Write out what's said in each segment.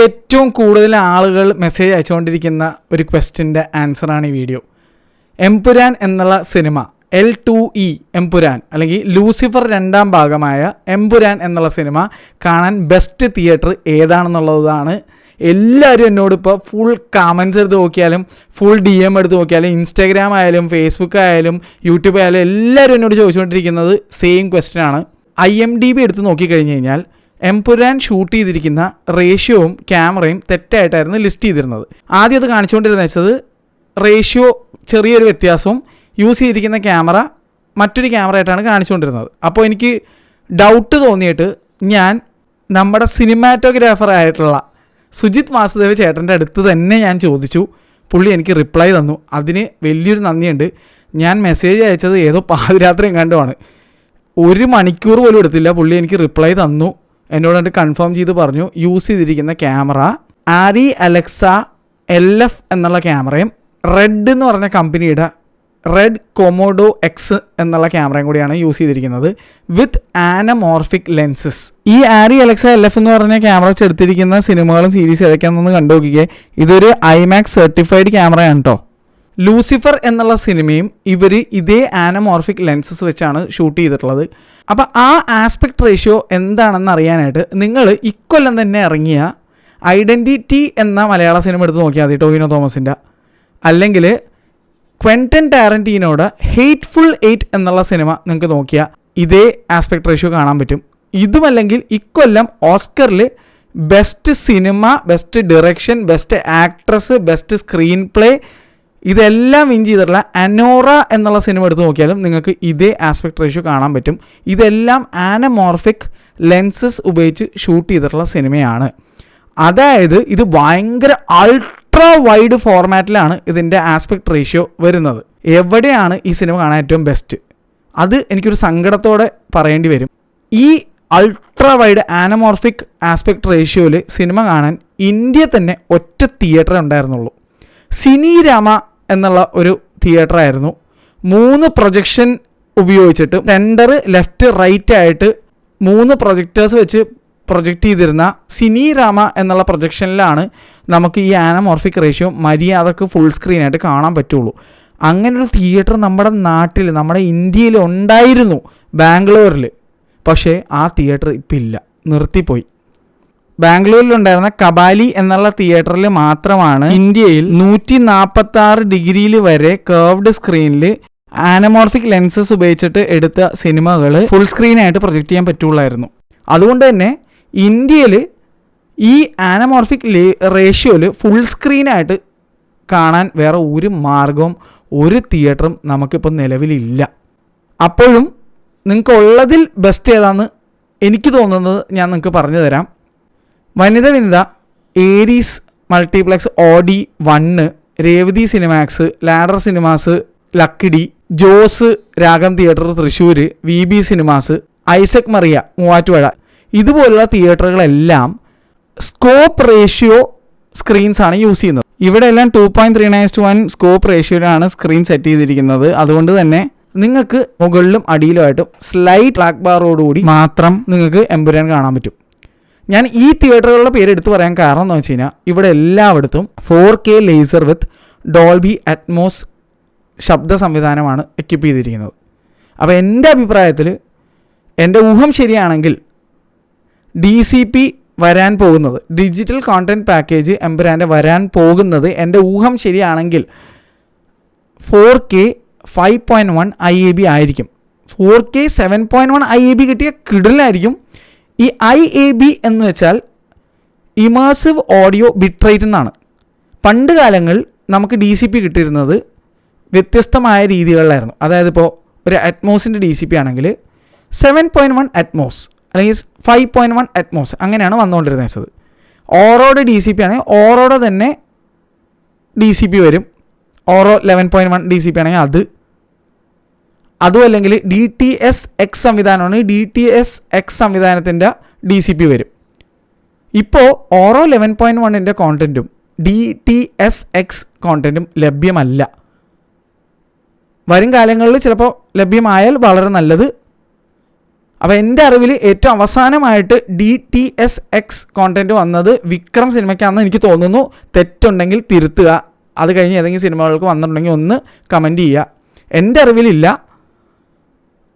ഏറ്റവും കൂടുതൽ ആളുകൾ മെസ്സേജ് അയച്ചുകൊണ്ടിരിക്കുന്ന ഒരു ക്വസ്റ്റ്യൻ്റെ ആൻസറാണ് ഈ വീഡിയോ. എമ്പുരാൻ എന്നുള്ള സിനിമ L2E എമ്പുരാൻ അല്ലെങ്കിൽ ലൂസിഫർ 2ാം ഭാഗമായ എമ്പുരാൻ എന്നുള്ള സിനിമ കാണാൻ ബെസ്റ്റ് തിയേറ്റർ ഏതാണെന്നുള്ളതാണ്. എല്ലാവരും എന്നോട് ഇപ്പോൾ ഫുൾ കമൻസ് എടുത്ത് നോക്കിയാലും ഫുൾ DM എടുത്ത് നോക്കിയാലും ഇൻസ്റ്റാഗ്രാം ആയാലും ഫേസ്ബുക്ക് ആയാലും യൂട്യൂബ് ആയാലും എല്ലാവരും എന്നോട് ചോദിച്ചുകൊണ്ടിരിക്കുന്നത് സെയിം ക്വസ്റ്റ്യനാണ്. IMDb എടുത്ത് നോക്കിക്കഴിഞ്ഞ് കഴിഞ്ഞാൽ എമ്പുരാൻ ഷൂട്ട് ചെയ്തിരിക്കുന്ന റേഷ്യോവും ക്യാമറയും തെറ്റായിട്ടായിരുന്നു ലിസ്റ്റ് ചെയ്തിരുന്നത്. ആദ്യം അത് കാണിച്ചുകൊണ്ടിരുന്നത് വെച്ചത് റേഷ്യോ ചെറിയൊരു വ്യത്യാസവും യൂസ് ചെയ്തിരിക്കുന്ന ക്യാമറ മറ്റൊരു ക്യാമറ ആയിട്ടാണ് കാണിച്ചുകൊണ്ടിരുന്നത്. അപ്പോൾ എനിക്ക് ഡൗട്ട് തോന്നിയിട്ട് ഞാൻ നമ്മുടെ സിനിമാറ്റോഗ്രാഫർ ആയിട്ടുള്ള സുജിത് വാസുദേവ് ചേട്ടൻ്റെ അടുത്ത് തന്നെ ഞാൻ ചോദിച്ചു. പുള്ളി എനിക്ക് റിപ്ലൈ തന്നു. അതിന് വലിയൊരു നന്ദിയുണ്ട്. ഞാൻ മെസ്സേജ് അയച്ചത് ഏതോ പാതിരാത്രിയും കണ്ടുമാണ്. 1 മണിക്കൂർ പോലും എടുത്തില്ല. പുള്ളി എനിക്ക് റിപ്ലൈ തന്നു. എന്നോട് കണ്ട് കൺഫേം ചെയ്ത് പറഞ്ഞു യൂസ് ചെയ്തിരിക്കുന്ന ക്യാമറ ആരി അലക്സ LF എന്നുള്ള ക്യാമറയും റെഡ് എന്ന് പറഞ്ഞ കമ്പനിയുടെ റെഡ് കൊമോഡോ X എന്നുള്ള ക്യാമറയും കൂടിയാണ് യൂസ് ചെയ്തിരിക്കുന്നത് വിത്ത് ആനമോർഫിക് ലെൻസസ്. ഈ ആരി അലക്സ LF എന്ന് പറഞ്ഞ ക്യാമറ വെച്ച് എടുത്തിരിക്കുന്ന സിനിമകളും സീരീസ് ഏതൊക്കെയാണെന്ന് കണ്ടു നോക്കിക്കേ. ഇതൊരു IMAX സർട്ടിഫൈഡ് ക്യാമറയാണ് കേട്ടോ. ലൂസിഫർ എന്നുള്ള സിനിമയും ഇവർ ഇതേ ആനമോർഫിക് ലെൻസസ് വെച്ചാണ് ഷൂട്ട് ചെയ്തിട്ടുള്ളത്. അപ്പോൾ ആ ആസ്പെക്ട് റേഷ്യോ എന്താണെന്ന് അറിയാനായിട്ട് നിങ്ങൾ ഇക്കൊല്ലം തന്നെ ഇറങ്ങിയ ഐഡൻറ്റിറ്റി എന്ന മലയാള സിനിമ എടുത്ത് നോക്കിയാൽ മതി, ടോവിനോ തോമസിൻ്റെ. അല്ലെങ്കിൽ ക്വെൻറ്റൻ ടാരന്റീനോയുടെ ഹേറ്റ്ഫുൾ 8 എന്നുള്ള സിനിമ നിങ്ങൾക്ക് നോക്കിയാൽ ഇതേ ആസ്പെക്ട് റേഷ്യോ കാണാൻ പറ്റും. ഇതുമല്ലെങ്കിൽ ഇക്കൊല്ലം ഓസ്കറിൽ best cinema, best direction, best actress, best screenplay ഇതെല്ലാം വിൻ ചെയ്തിട്ടുള്ള അനോറ എന്നുള്ള സിനിമ എടുത്ത് നോക്കിയാലും നിങ്ങൾക്ക് ഇതേ ആസ്പെക്ട് റേഷ്യോ കാണാൻ പറ്റും. ഇതെല്ലാം ആനമോർഫിക് ലെൻസസ് ഉപയോഗിച്ച് ഷൂട്ട് ചെയ്തിട്ടുള്ള സിനിമയാണ്. അതായത് ഇത് ഭയങ്കര അൾട്രാ വൈഡ് ഫോർമാറ്റിലാണ് ഇതിൻ്റെ ആസ്പെക്ട് റേഷ്യോ വരുന്നത്. എവിടെയാണ് ഈ സിനിമ കാണാൻ ഏറ്റവും ബെസ്റ്റ്? അത് എനിക്കൊരു സങ്കടത്തോടെ പറയേണ്ടി വരും. ഈ അൾട്രാ വൈഡ് ആനമോർഫിക് ആസ്പെക്ട് റേഷ്യോയിൽ സിനിമ കാണാൻ ഇന്ത്യ തന്നെ ഒറ്റ തിയേറ്റർ ഉണ്ടായിരുന്നുള്ളൂ. സിനിരാമ എന്നുള്ള ഒരു തിയേറ്ററായിരുന്നു. 3 പ്രൊജക്ഷൻ ഉപയോഗിച്ചിട്ട് സെൻറ്റർ ലെഫ്റ്റ് റൈറ്റ് ആയിട്ട് 3 പ്രൊജക്ടേഴ്സ് വെച്ച് പ്രൊജക്റ്റ് ചെയ്തിരുന്ന സിനിരാമ എന്നുള്ള പ്രൊജക്ഷനിലാണ് നമുക്ക് ഈ ആനമോർഫിക് റേഷ്യോ മര്യാദക്ക് ഫുൾ സ്ക്രീനായിട്ട് കാണാൻ പറ്റുള്ളൂ. അങ്ങനൊരു തിയേറ്റർ നമ്മുടെ നാട്ടിൽ, നമ്മുടെ ഇന്ത്യയിൽ ഉണ്ടായിരുന്നു, ബാംഗ്ലൂരിൽ. പക്ഷേ ആ തിയേറ്റർ ഇപ്പം ഇല്ല, നിർത്തിപ്പോയി. ബാംഗ്ലൂരിലുണ്ടായിരുന്ന കബാലി എന്നുള്ള തിയേറ്ററിൽ മാത്രമാണ് ഇന്ത്യയിൽ 146 ഡിഗ്രിയിൽ വരെ കർവ്ഡ് സ്ക്രീനിൽ ആനമോർഫിക് ലെൻസസ് ഉപയോഗിച്ചിട്ട് എടുത്ത സിനിമകൾ ഫുൾ സ്ക്രീനായിട്ട് പ്രൊജക്റ്റ് ചെയ്യാൻ പറ്റുള്ളായിരുന്നു. അതുകൊണ്ട് തന്നെ ഇന്ത്യയിൽ ഈ ആനമോർഫിക് റേഷ്യോയിൽ ഫുൾ സ്ക്രീനായിട്ട് കാണാൻ വേറെ ഒരു മാർഗവും ഒരു തിയേറ്ററും നമുക്കിപ്പോൾ നിലവിലില്ല. അപ്പോഴും നിങ്ങൾക്ക് ഉള്ളതിൽ ബെസ്റ്റ് ഏതാണെന്ന് എനിക്ക് തോന്നുന്നത് ഞാൻ നിങ്ങൾക്ക് പറഞ്ഞു തരാം. Vanitha Aries multiplex audi 1, Revathi Cinemax, Ladder cinemas Lakkidi, Jose Ragam theatre Thrissur, VB cinemas, Isaac Maria Muvattupuzha, ഇതുപോലുള്ള തിയേറ്ററുകളെല്ലാം സ്കോപ്പ് റേഷ്യോ സ്ക്രീൻസാണ് യൂസ് ചെയ്യുന്നത്. ഇവിടെ എല്ലാം 2.39:1 സ്കോപ്പ് റേഷ്യോയിലാണ് സ്ക്രീൻ സെറ്റ് ചെയ്തിരിക്കുന്നത്. അതുകൊണ്ട് തന്നെ നിങ്ങൾക്ക് മുകളിലും അടിയിലുമായിട്ടും സ്ലൈറ്റ് ട്രാക്ക് ബാറോടുകൂടി മാത്രം നിങ്ങൾക്ക് എമ്പുരാൻ കാണാൻ പറ്റും. ഞാൻ ഈ തിയേറ്ററുകളുടെ പേര് എടുത്ത് പറയാൻ കാരണം എന്ന് വെച്ച് കഴിഞ്ഞാൽ ഇവിടെ എല്ലായിടത്തും 4K laser with Dolby Atmos ശബ്ദ സംവിധാനമാണ് എക്യുപ്പ് ചെയ്തിരിക്കുന്നത്. അപ്പോൾ എൻ്റെ അഭിപ്രായത്തിൽ, എൻ്റെ ഊഹം ശരിയാണെങ്കിൽ DCP വരാൻ പോകുന്നത്, ഡിജിറ്റൽ കോണ്ടൻറ്റ് പാക്കേജ് എമ്പുരാൻ്റെ വരാൻ പോകുന്നത് എൻ്റെ ഊഹം ശരിയാണെങ്കിൽ 4K 5.1 IAB ആയിരിക്കും. 4K 7.1 IAB കിട്ടിയ കിടലായിരിക്കും. ഈ IAB എന്ന് വെച്ചാൽ ഇമേഴ്സീവ് ഓഡിയോ ബിറ്റ് റേറ്റ് എന്നാണ്. പണ്ട് കാലങ്ങളിൽ നമുക്ക് DCP കിട്ടിയിരുന്നത് വ്യത്യസ്തമായ രീതികളിലായിരുന്നു. അതായത് ഇപ്പോൾ ഒരു അറ്റ്മോസിൻ്റെ DCP ആണെങ്കിൽ 7.1 അറ്റ്മോസ് അല്ലെങ്കിൽ 5.1 അറ്റ്മോസ് അങ്ങനെയാണ് വന്നുകൊണ്ടിരുന്നത്. ഓറോയുടെ DCP ആണെങ്കിൽ ഓറോയുടെ തന്നെ DCP വരും. ഓറോ 11.1 DCP ആണെങ്കിൽ അതും അല്ലെങ്കിൽ DTS-X സംവിധാനമാണ്. DTS-X സംവിധാനത്തിൻ്റെ DCP വരും. ഇപ്പോൾ ഓറോ 11.1ൻ്റെ കോണ്ടൻറ്റും DTS-X കോണ്ടൻറ്റും ലഭ്യമല്ല. വരും കാലങ്ങളിൽ ചിലപ്പോൾ ലഭ്യമായാൽ വളരെ നല്ലത്. അപ്പോൾ എൻ്റെ അറിവിൽ ഏറ്റവും അവസാനമായിട്ട് DTSX കോണ്ടൻറ്റ് വന്നത് വിക്രം സിനിമയ്ക്കാണെന്ന് എനിക്ക് തോന്നുന്നു. തെറ്റുണ്ടെങ്കിൽ തിരുത്തുക. അത് കഴിഞ്ഞ് ഏതെങ്കിലും സിനിമകൾക്ക് വന്നിട്ടുണ്ടെങ്കിൽ ഒന്ന് കമൻറ്റ് ചെയ്യുക. എൻ്റെ അറിവിലില്ല.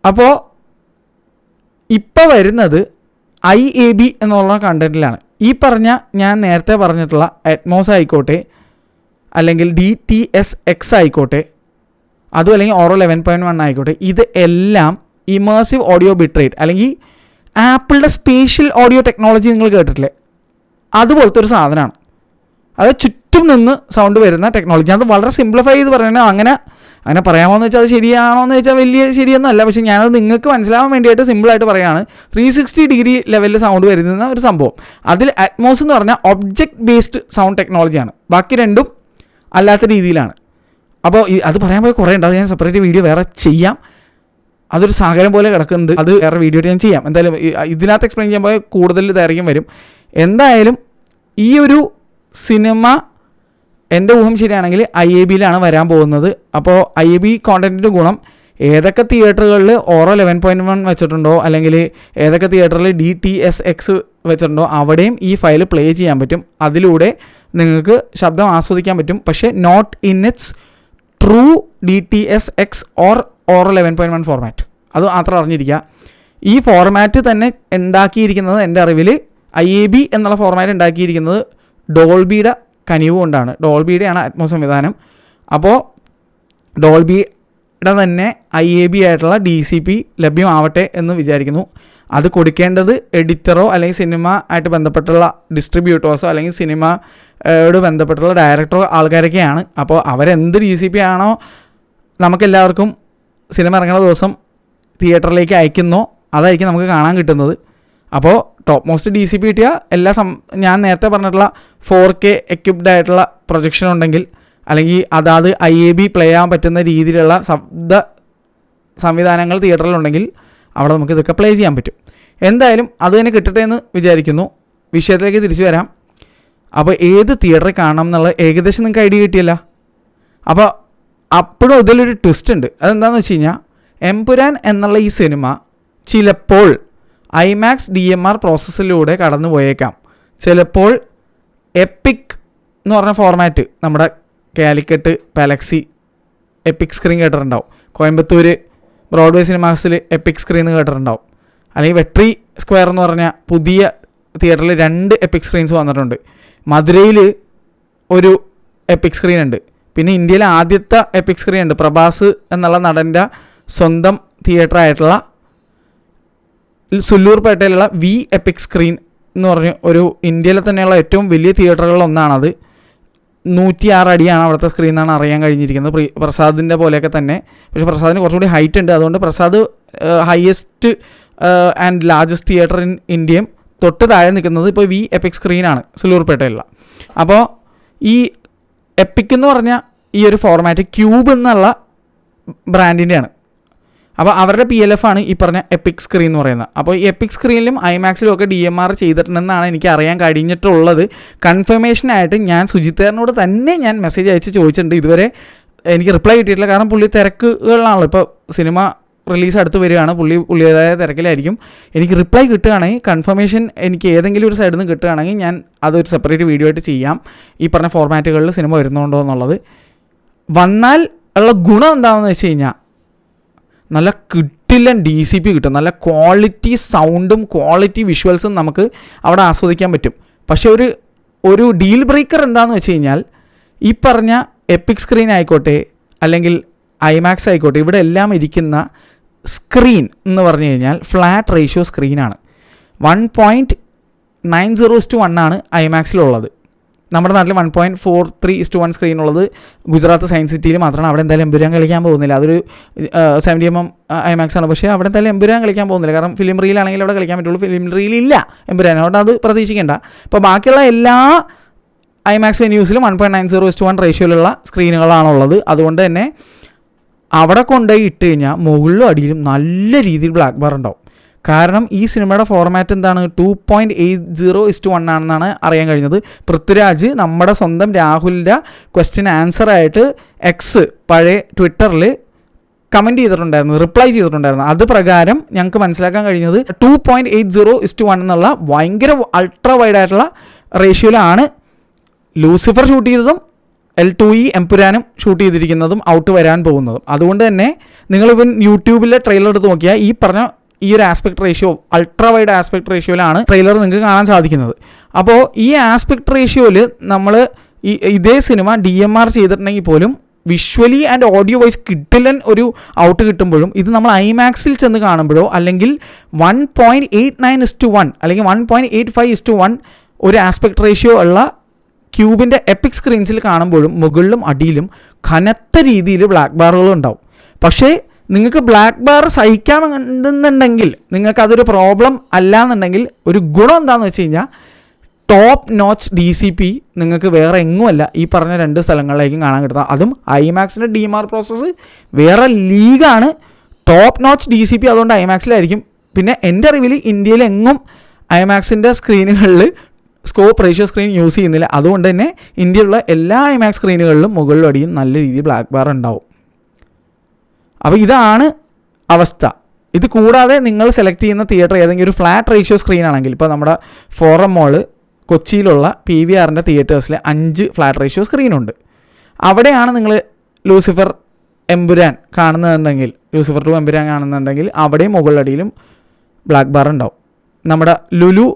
അപ്പോൾ ഇപ്പോൾ വരുന്നത് IAB എന്നുള്ള കണ്ടൻറ്റിലാണ്. ഈ പറഞ്ഞ ഞാൻ നേരത്തെ പറഞ്ഞിട്ടുള്ള അറ്റ്മോസ് ആയിക്കോട്ടെ, അല്ലെങ്കിൽ DTSX ആയിക്കോട്ടെ, അതും അല്ലെങ്കിൽ ഓറോ 11.1 ആയിക്കോട്ടെ, ഇത് എല്ലാം ഇമേഴ്സീവ് ഓഡിയോ ബിട്രേറ്റ് അല്ലെങ്കിൽ ആപ്പിളിൻ്റെ സ്പേഷ്യൽ ഓഡിയോ ടെക്നോളജി നിങ്ങൾ കേട്ടിട്ടില്ലേ, അതുപോലത്തെ ഒരു സാധനമാണ്. അത് ചുറ്റും നിന്ന് സൗണ്ട് വരുന്ന ടെക്നോളജി. അത് വളരെ സിംപ്ലിഫൈ ചെയ്ത് പറയുന്നത്. അങ്ങനെ പറയാമോ എന്ന് വെച്ചാൽ അത് ശരിയാണോ എന്ന് വെച്ചാൽ വലിയ ശരിയൊന്നുമല്ല. പക്ഷേ ഞാനത് നിങ്ങൾക്ക് മനസ്സിലാവാൻ വേണ്ടിയിട്ട് സിമ്പിളായിട്ട് പറയുകയാണ്. 360 ഡിഗ്രി ലെവലിൽ സൗണ്ട് വരുന്ന ഒരു സംഭവം. അതിൽ അറ്റ്മോസ് എന്ന് പറഞ്ഞാൽ ഒബ്ജക്റ്റ് ബേസ്ഡ് സൗണ്ട് ടെക്നോളജിയാണ്. ബാക്കി രണ്ടും അല്ലാത്ത രീതിയിലാണ്. അപ്പോൾ അത് പറയാൻ പോയി കുറേ ഉണ്ട്. അത് ഞാൻ സെപ്പറേറ്റ് വീഡിയോ വേറെ ചെയ്യാം. അതൊരു സാഗരം പോലെ കിടക്കുന്നുണ്ട്. അത് വേറെ വീഡിയോ ഞാൻ ചെയ്യാം. എന്തായാലും ഇതിനകത്ത് എക്സ്പ്ലെയിൻ ചെയ്യാൻ പോയാൽ കൂടുതൽ ദൈർഘ്യം വരും. എന്തായാലും ഈ ഒരു സിനിമ എൻ്റെ ഊഹം ശരിയാണെങ്കിൽ IABയിലാണ് വരാൻ പോകുന്നത്. അപ്പോൾ IAB കോണ്ടൻറ്റിൻ്റെ ഗുണം ഏതൊക്കെ തിയേറ്ററുകളിൽ ഓറോ 11.1 വെച്ചിട്ടുണ്ടോ, അല്ലെങ്കിൽ ഏതൊക്കെ തിയേറ്ററിൽ DTSX വെച്ചിട്ടുണ്ടോ അവിടെയും ഈ ഫയൽ പ്ലേ ചെയ്യാൻ പറ്റും. അതിലൂടെ നിങ്ങൾക്ക് ശബ്ദം ആസ്വദിക്കാൻ പറ്റും. പക്ഷേ not in its true DTSX Auro 11.1 format. അത് മാത്രം അറിഞ്ഞിരിക്കുക. ഈ ഫോർമാറ്റ് തന്നെ ഉണ്ടാക്കിയിരിക്കുന്നത് എൻ്റെ അറിവിൽ IAB എന്നുള്ള ഫോർമാറ്റ് ഉണ്ടാക്കിയിരിക്കുന്നത് ഡോൾബിയുടെ കനിവ് കൊണ്ടാണ്. ഡോൾബിയുടെയാണ് അറ്റ്മോസ് സംവിധാനം. അപ്പോൾ ഡോൾബിയുടെ തന്നെ IAB ആയിട്ടുള്ള DCP ലഭ്യമാവട്ടെ എന്ന് വിചാരിക്കുന്നു. അത് കൊടുക്കേണ്ടത് എഡിറ്ററോ അല്ലെങ്കിൽ സിനിമ ആയിട്ട് ബന്ധപ്പെട്ടുള്ള ഡിസ്ട്രിബ്യൂട്ടേഴ്സോ അല്ലെങ്കിൽ സിനിമയോട് ബന്ധപ്പെട്ടുള്ള ഡയറക്ടറോ ആൾക്കാരൊക്കെയാണ്. അപ്പോൾ അവരെന്ത് DCP ആണോ നമുക്കെല്ലാവർക്കും സിനിമ ഇറങ്ങുന്ന ദിവസം തിയേറ്ററിലേക്ക് അയക്കുന്നോ അതായിരിക്കും നമുക്ക് കാണാൻ കിട്ടുന്നത്. അപ്പോൾ ടോപ്പ് മോസ്റ്റ് DCP കിട്ടിയ എല്ലാ ഞാൻ നേരത്തെ പറഞ്ഞിട്ടുള്ള 4K എക്യുപ്ഡ് ആയിട്ടുള്ള പ്രൊജക്ഷൻ ഉണ്ടെങ്കിൽ, അല്ലെങ്കിൽ അതാത് IAB പ്ലേ ചെയ്യാൻ പറ്റുന്ന രീതിയിലുള്ള ശബ്ദ സംവിധാനങ്ങൾ തിയേറ്ററിലുണ്ടെങ്കിൽ അവിടെ നമുക്ക് ഇതൊക്കെ പ്ലേ ചെയ്യാൻ പറ്റും. എന്തായാലും അത് തന്നെ കിട്ടട്ടെ എന്ന് വിചാരിക്കുന്നു. വിഷയത്തിലേക്ക് തിരിച്ചു വരാം. അപ്പോൾ ഏത് തിയേറ്ററിൽ കാണണം എന്നുള്ള ഏകദേശം നിങ്ങൾക്ക് ഐഡിയ കിട്ടിയല്ല. അപ്പോൾ അപ്പോഴും ഇതിലൊരു ട്വിസ്റ്റ് ഉണ്ട്. അതെന്താണെന്ന് വെച്ച് കഴിഞ്ഞാൽ എമ്പുരാൻ എന്നുള്ള ഈ സിനിമ ചിലപ്പോൾ IMAX DMR പ്രോസസ്സിലൂടെ കടന്നു പോയേക്കാം. ചിലപ്പോൾ എപ്പിക് എന്ന് പറഞ്ഞ ഫോർമാറ്റ്, നമ്മുടെ കാലിക്കറ്റ് പാലക്സി എപ്പിക് സ്ക്രീൻ കേട്ടിട്ടുണ്ടാവും. കോയമ്പത്തൂർ ബ്രോഡ്വേ സിനിമാസിൽ എപ്പിക് സ്ക്രീൻ കേട്ടിട്ടുണ്ടാവും. അല്ലെങ്കിൽ വെട്രി സ്ക്വയർ എന്ന് പറഞ്ഞ പുതിയ തിയേറ്ററിൽ 2 എപ്പിക് സ്ക്രീൻസ് വന്നിട്ടുണ്ട്. മധുരയിൽ ഒരു എപ്പിക് സ്ക്രീൻ ഉണ്ട്. പിന്നെ ഇന്ത്യയിലെ ആദ്യത്തെ എപ്പിക് സ്ക്രീൻ ഉണ്ട്. പ്രഭാസ് എന്നുള്ള നടൻ്റെ സ്വന്തം തിയേറ്ററായിട്ടുള്ള സുല്ലൂർപേട്ടയിലുള്ള എപ്പിക് സ്ക്രീൻ എന്ന് പറഞ്ഞ് ഒരു ഇന്ത്യയിലെ തന്നെയുള്ള ഏറ്റവും വലിയ തിയേറ്ററുകളിലൊന്നാണത്. 106 അടിയാണ് അവിടുത്തെ സ്ക്രീൻ എന്നാണ് അറിയാൻ കഴിഞ്ഞിരിക്കുന്നത്. പ്രസാദിൻ്റെ പോലെയൊക്കെ തന്നെ. പക്ഷേ പ്രസാദിന് കുറച്ചുകൂടി ഹൈറ്റ് ഉണ്ട്. അതുകൊണ്ട് Prasad highest and largest theatre in ഇന്ത്യയും തൊട്ട് താഴെ നിൽക്കുന്നത് ഇപ്പോൾ എപ്പിക് സ്ക്രീനാണ് സുല്ലൂർപേട്ടയിലുള്ള. അപ്പോൾ ഈ എപ്പിക് എന്ന് പറഞ്ഞ ഈ ഒരു ഫോർമാറ്റ് ക്യൂബ് എന്നുള്ള ബ്രാൻഡിൻ്റെയാണ്. അപ്പോൾ അവരുടെ PLF ആണ് ഈ പറഞ്ഞ എപ്പിക് സ്ക്രീൻ എന്ന് പറയുന്നത്. അപ്പോൾ ഈ എപ്പിക് സ്ക്രീനിലും IMAXിലും ഒക്കെ DMR ചെയ്തിട്ടുണ്ടെന്നാണ് എനിക്ക് അറിയാൻ കഴിഞ്ഞിട്ടുള്ളത്. കൺഫർമേഷനായിട്ട് ഞാൻ സുജിത്തേറിനോട് തന്നെ ഞാൻ മെസ്സേജ് അയച്ച് ചോദിച്ചിട്ടുണ്ട്. ഇതുവരെ എനിക്ക് റിപ്ലൈ കിട്ടിയിട്ടില്ല. കാരണം പുള്ളി തിരക്കുകളിലാണല്ലോ. ഇപ്പോൾ സിനിമ റിലീസ് അടുത്ത് വരികയാണ്. പുള്ളിയുടേതായ തിരക്കിലായിരിക്കും. എനിക്ക് റിപ്ലൈ കിട്ടുകയാണെങ്കിൽ, കൺഫർമേഷൻ എനിക്ക് ഏതെങ്കിലും ഒരു സൈഡിൽ നിന്ന് കിട്ടുകയാണെങ്കിൽ ഞാൻ അതൊരു സെപ്പറേറ്റ് വീഡിയോ ആയിട്ട് ചെയ്യാം. ഈ പറഞ്ഞ ഫോർമാറ്റുകളിൽ സിനിമ വരുന്നുണ്ടോ എന്നുള്ളത്. വന്നാൽ ഉള്ള ഗുണം എന്താണെന്ന് വെച്ച് കഴിഞ്ഞാൽ നല്ല കിട്ടില്ല DCP കിട്ടും. നല്ല ക്വാളിറ്റി സൗണ്ടും ക്വാളിറ്റി വിഷ്വൽസും നമുക്ക് അവിടെ ആസ്വദിക്കാൻ പറ്റും. പക്ഷേ ഒരു ഡീൽ ബ്രേക്കർ എന്താണെന്ന് വെച്ച് കഴിഞ്ഞാൽ ഈ പറഞ്ഞ എപ്പിക് സ്ക്രീൻ ആയിക്കോട്ടെ അല്ലെങ്കിൽ IMAX ആയിക്കോട്ടെ, ഇവിടെ എല്ലാം ഇരിക്കുന്ന സ്ക്രീൻ എന്ന് പറഞ്ഞു കഴിഞ്ഞാൽ ഫ്ലാറ്റ് റേഷ്യോ സ്ക്രീനാണ്. 1.90:1 ആണ് IMAXിലുള്ളത്. നമ്മുടെ നാട്ടിൽ 1.43:1 സ്ക്രീനുള്ളത് ഗുജറാത്ത് സയൻസ് സിറ്റിയിൽ മാത്രമാണ്. അവിടെ എന്തായാലും എമ്പുരാൻ കളിക്കാൻ പോകുന്നില്ല. അതൊരു 70mm IMAX ആണ്. പക്ഷേ അവിടെ എന്തായാലും എമ്പുരാൻ കളിക്കാൻ പോകുന്നില്ല. കാരണം ഫിലിം റീലാണെങ്കിൽ അവിടെ കളിക്കാൻ പറ്റുള്ളൂ. ഫിലിം റീലില്ല എമ്പുരാൻ. അതുകൊണ്ട് അത് പ്രതീക്ഷിക്കേണ്ട. അപ്പോൾ ബാക്കിയുള്ള എല്ലാ IMAX വെന്യൂസിലും 1.90:1 റേഷ്യോയിലുള്ള സ്ക്രീനുകളാണുള്ളത്. അതുകൊണ്ട് തന്നെ അവിടെ കൊണ്ടുപോയി ഇട്ട് കഴിഞ്ഞാൽ മുകളിലും അടിയിലും നല്ല രീതിയിൽ ബ്ലാക്ക് ബാർ ഉണ്ടാവും. കാരണം ഈ സിനിമയുടെ ഫോർമാറ്റ് എന്താണ്, 2.80:1 ആണെന്നാണ് അറിയാൻ കഴിഞ്ഞത്. പൃഥ്വിരാജ് നമ്മുടെ സ്വന്തം രാഹുലിൻ്റെ ക്വസ്റ്റ്യൻ ആൻസറായിട്ട് പഴയ ട്വിറ്ററിൽ കമൻറ്റ് ചെയ്തിട്ടുണ്ടായിരുന്നു, റിപ്ലൈ ചെയ്തിട്ടുണ്ടായിരുന്നു. അത് പ്രകാരം ഞങ്ങൾക്ക് മനസ്സിലാക്കാൻ കഴിഞ്ഞത് 2.80:1 എന്നുള്ള ഭയങ്കര അൾട്രാ വൈഡ് ആയിട്ടുള്ള റേഷ്യോയിലാണ് ലൂസിഫർ ഷൂട്ട് ചെയ്തതും L2E എംപുരാനും ഷൂട്ട് ചെയ്തിരിക്കുന്നതും ഔട്ട് വരാൻ പോകുന്നതും. അതുകൊണ്ട് തന്നെ നിങ്ങളിവൻ യൂട്യൂബിലെ ട്രെയിലർ എടുത്ത് നോക്കിയാൽ ഈ പറഞ്ഞ ഈ ഒരു aspect ratio, ultra wide aspect റേഷ്യോയിലാണ് ട്രെയിലർ നിങ്ങൾക്ക് കാണാൻ സാധിക്കുന്നത്. അപ്പോൾ ഈ ആസ്പെക്ട് റേഷ്യോയിൽ നമ്മൾ ഇതേ സിനിമ DMR ചെയ്തിട്ടുണ്ടെങ്കിൽ പോലും വിഷ്വലി ആൻഡ് ഓഡിയോ വൈസ് കിട്ടില്ലൻ ഒരു ഔട്ട് കിട്ടുമ്പോഴും ഇത് നമ്മൾ IMAXിൽ ചെന്ന് കാണുമ്പോഴോ അല്ലെങ്കിൽ 1.89:1 അല്ലെങ്കിൽ 1.85:1 ഒരു ആസ്പെക്ട് റേഷ്യോ ഉള്ള ക്യൂബിൻ്റെ എപ്പിക് സ്ക്രീൻസിൽ കാണുമ്പോഴും മുകളിലും അടിയിലും കനത്ത രീതിയിൽ ബ്ലാക്ക് ബാറുകളും ഉണ്ടാവും. പക്ഷേ നിങ്ങൾക്ക് ബ്ലാക്ക് ബാർ സഹിക്കാമെന്നുണ്ടെങ്കിൽ, നിങ്ങൾക്കതൊരു പ്രോബ്ലം അല്ല എന്നുണ്ടെങ്കിൽ ഒരു ഗുണം എന്താണെന്ന് വെച്ച് കഴിഞ്ഞാൽ ടോപ്പ് നോച്ച് DCP നിങ്ങൾക്ക് വേറെ എങ്ങുമല്ല ഈ പറഞ്ഞ 2 സ്ഥലങ്ങളിലേക്കും കാണാൻ കിട്ടുക. അതും IMAXിൻ്റെ DMR പ്രോസസ്സ് വേറെ ലീഗാണ്. ടോപ്പ് നോച്ച് DCP അതുകൊണ്ട് IMAXിലായിരിക്കും. പിന്നെ എൻ്റെ അറിവിൽ ഇന്ത്യയിൽ എങ്ങും IMAXിൻ്റെ സ്ക്രീനുകളിൽ സ്കോപ്പ് റേഷ്യോ സ്ക്രീൻ യൂസ് ചെയ്യുന്നില്ല. അതുകൊണ്ട് തന്നെ ഇന്ത്യയിലുള്ള എല്ലാ IMAX സ്ക്രീനുകളിലും മുകളിലും അടിയും നല്ല രീതിയിൽ ബ്ലാക്ക് ബാർ ഉണ്ടാവും. അപ്പോൾ ഇതാണ് അവസ്ഥ. ഇത് കൂടാതെ നിങ്ങൾ സെലക്ട് ചെയ്യുന്ന തിയേറ്റർ ഏതെങ്കിലും ഒരു ഫ്ലാറ്റ് റേഷ്യോ സ്ക്രീൻ ആണെങ്കിൽ, ഇപ്പോൾ നമ്മുടെ ഫോറം മോള് കൊച്ചിയിലുള്ള PVRൻ്റെ തിയേറ്റേഴ്സിൽ 5 ഫ്ലാറ്റ് റേഷ്യോ സ്ക്രീനുണ്ട്. അവിടെയാണ് നിങ്ങൾ ലൂസിഫർ എമ്പുരാൻ കാണുന്നതെന്നുണ്ടെങ്കിൽ, ലൂസിഫർ 2 എമ്പുരാൻ കാണുന്നുണ്ടെങ്കിൽ അവിടെയും മുകളിലടിയിലും ബ്ലാക്ക് ബാർ ഉണ്ടാവും. നമ്മുടെ ലുലു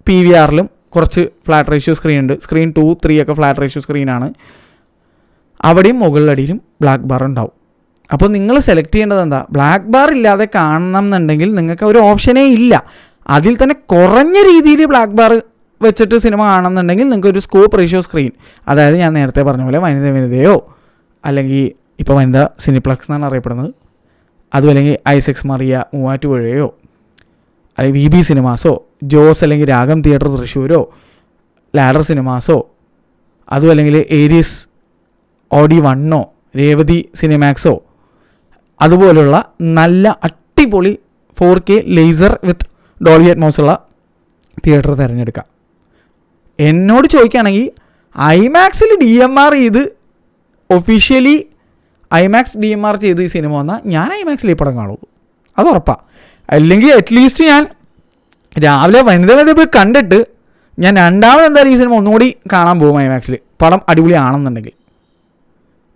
PVRലും കുറച്ച് ഫ്ലാറ്റ് റേഷ്യോ സ്ക്രീൻ ഉണ്ട്. സ്ക്രീൻ 2, 3 ഒക്കെ ഫ്ലാറ്റ് റേഷ്യോ സ്ക്രീനാണ്. അവിടെയും മുകളിലടിയിലും ബ്ലാക്ക് ബാർ ഉണ്ടാവും. അപ്പോൾ നിങ്ങൾ സെലക്ട് ചെയ്യേണ്ടത് എന്താ? ബ്ലാക്ക് ബാർ ഇല്ലാതെ കാണണം എന്നുണ്ടെങ്കിൽ നിങ്ങൾക്ക് ഒരു ഓപ്ഷനേ ഇല്ല. അതിൽ തന്നെ കുറഞ്ഞ രീതിയിൽ ബ്ലാക്ക് ബാർ വെച്ചിട്ട് സിനിമ കാണണമെന്നുണ്ടെങ്കിൽ നിങ്ങൾക്ക് ഒരു സ്കോപ്പ് റേഷ്യോ സ്ക്രീൻ, അതായത് ഞാൻ നേരത്തെ പറഞ്ഞ പോലെ വനിതയോ അല്ലെങ്കിൽ ഇപ്പോൾ വനിത സിനിപ്ലക്സ് എന്നാണ് അറിയപ്പെടുന്നത്, അതും അല്ലെങ്കിൽ ഐസെക്സ് മറിയ മൂവാറ്റുപുഴയോ അല്ലെങ്കിൽ VB സിനിമാസോ ജോസ് അല്ലെങ്കിൽ രാഗം തിയേറ്റർ തൃശ്ശൂരോ ലാഡർ സിനിമാസോ അതും അല്ലെങ്കിൽ ഏരീസ് ഓഡി 1 രേവതി സിനിമാക്സോ അതുപോലുള്ള നല്ല അടിപൊളി 4K laser with Dolby Atmos ഉള്ള തിയേറ്റർ തിരഞ്ഞെടുക്കാം. എന്നോട് ചോദിക്കുകയാണെങ്കിൽ IMAXിൽ DMR ചെയ്ത് ഒഫീഷ്യലി IMAX DMR ചെയ്ത് ഈ സിനിമ വന്നാൽ ഞാൻ IMAXിൽ ഈ പടം കാണുള്ളൂ, അത് ഉറപ്പാണ്. അല്ലെങ്കിൽ അറ്റ്ലീസ്റ്റ് ഞാൻ രാവിലെ വനിത പോയി കണ്ടിട്ട് ഞാൻ രണ്ടാമത് എന്തായാലും ഈ സിനിമ ഒന്നുകൂടി കാണാൻ പോകും IMAXിൽ, പടം അടിപൊളിയാണെന്നുണ്ടെങ്കിൽ.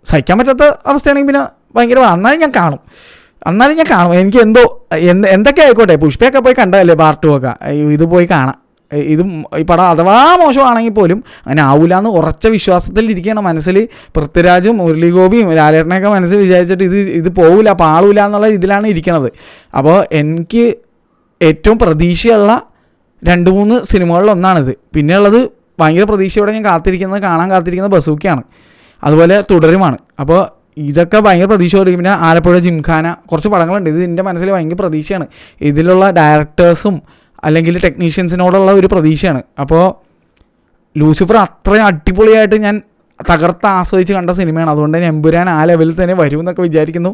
സഹിക്കാൻ പറ്റാത്ത അവസ്ഥയാണെങ്കിൽ പിന്നെ ഭയങ്കര എന്നാലും ഞാൻ കാണും. എനിക്ക് എന്തൊക്കെ ആയിക്കോട്ടെ, പുഷ്പയൊക്കെ പോയി കണ്ടതല്ലേ പാർട്ട് 2 ഒക്കെ, ഇത് പോയി കാണാം. ഇതും ഈ പടം അഥവാ മോശമാണെങ്കിൽ പോലും അങ്ങനെ ആവില്ല എന്ന് ഉറച്ച വിശ്വാസത്തിൽ ഇരിക്കുകയാണ് മനസ്സിൽ. പൃഥ്വിരാജും മുരളി ഗോപിയും ലാലേട്ടനെയൊക്കെ മനസ്സിൽ വിചാരിച്ചിട്ട് ഇത് പോവില്ല പാളില്ല എന്നുള്ള ഇതിലാണ് ഇരിക്കുന്നത്. അപ്പോൾ എനിക്ക് ഏറ്റവും പ്രതീക്ഷയുള്ള 2-3 സിനിമകളിലൊന്നാണിത്. പിന്നെയുള്ളത് ഭയങ്കര പ്രതീക്ഷയോടെ ഞാൻ കാണാൻ കാത്തിരിക്കുന്നത് ബസൂക്കയാണ്, അതുപോലെ തുടരുമാണ്. അപ്പോൾ ഇതൊക്കെ ഭയങ്കര പ്രതീക്ഷയോടെ. പിന്നെ ആലപ്പുഴ ജിംഖാന, കുറച്ച് പടങ്ങളുണ്ട്. ഇത് എൻ്റെ മനസ്സിൽ ഭയങ്കര പ്രതീക്ഷയാണ്. ഇതിലുള്ള ഡയറക്ടേഴ്സും അല്ലെങ്കിൽ ടെക്നീഷ്യൻസിനോടുള്ള ഒരു പ്രതീക്ഷയാണ്. അപ്പോൾ ലൂസിഫർ അത്രയും അടിപൊളിയായിട്ട് ഞാൻ തകർത്ത് ആസ്വദിച്ച് കണ്ട സിനിമയാണ്. അതുകൊണ്ട് തന്നെ എമ്പുരാൻ ആ ലെവലിൽ തന്നെ വരും എന്നൊക്കെ വിചാരിക്കുന്നു.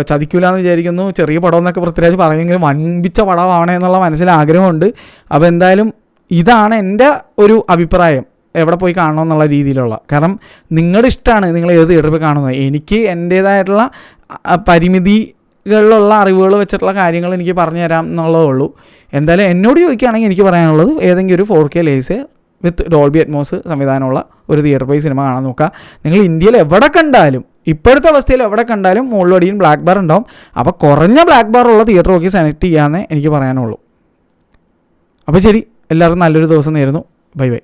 ചതിക്കൂലെന്ന് വിചാരിക്കുന്നു. ചെറിയ പടം എന്നൊക്കെ പൃഥ്വിരാജ് പറയുമെങ്കിലും വൻപിച്ച പടമാവണേ എന്നുള്ള മനസ്സിൽ ആഗ്രഹമുണ്ട്. അപ്പോൾ എന്തായാലും ഇതാണ് എൻ്റെ ഒരു അഭിപ്രായം, എവിടെ പോയി കാണണമെന്നുള്ള രീതിയിലുള്ള. കാരണം നിങ്ങളുടെ ഇഷ്ടമാണ് നിങ്ങൾ ഏത് തിയേറ്ററിൽ പോയി കാണുന്നത്. എനിക്ക് എൻ്റേതായിട്ടുള്ള പരിമിതികളിലുള്ള അറിവുകൾ വെച്ചിട്ടുള്ള കാര്യങ്ങൾ എനിക്ക് പറഞ്ഞു തരാം എന്നുള്ളതേ ഉള്ളൂ. എന്തായാലും എന്നോട് ചോദിക്കുകയാണെങ്കിൽ എനിക്ക് പറയാനുള്ളത് ഏതെങ്കിലും ഒരു 4K laser with Dolby Atmos സംവിധാനമുള്ള ഒരു തിയേറ്റർ പോയി സിനിമ കാണാൻ നോക്കുക. നിങ്ങൾ ഇന്ത്യയിൽ എവിടെ കണ്ടാലും, ഇപ്പോഴത്തെ അവസ്ഥയിൽ എവിടെ കണ്ടാലും മുകളിലടിയും ബ്ലാക്ക് ബാർ ഉണ്ടാവും. അപ്പോൾ കുറഞ്ഞ ബ്ലാക്ക് ബാർ ഉള്ള തിയേറ്റർ നോക്കി സെലക്ട് ചെയ്യാമെന്നേ എനിക്ക് പറയാനുള്ളൂ. അപ്പോൾ ശരി, എല്ലാവർക്കും നല്ലൊരു ദിവസം നേരുന്നു. Bye bye.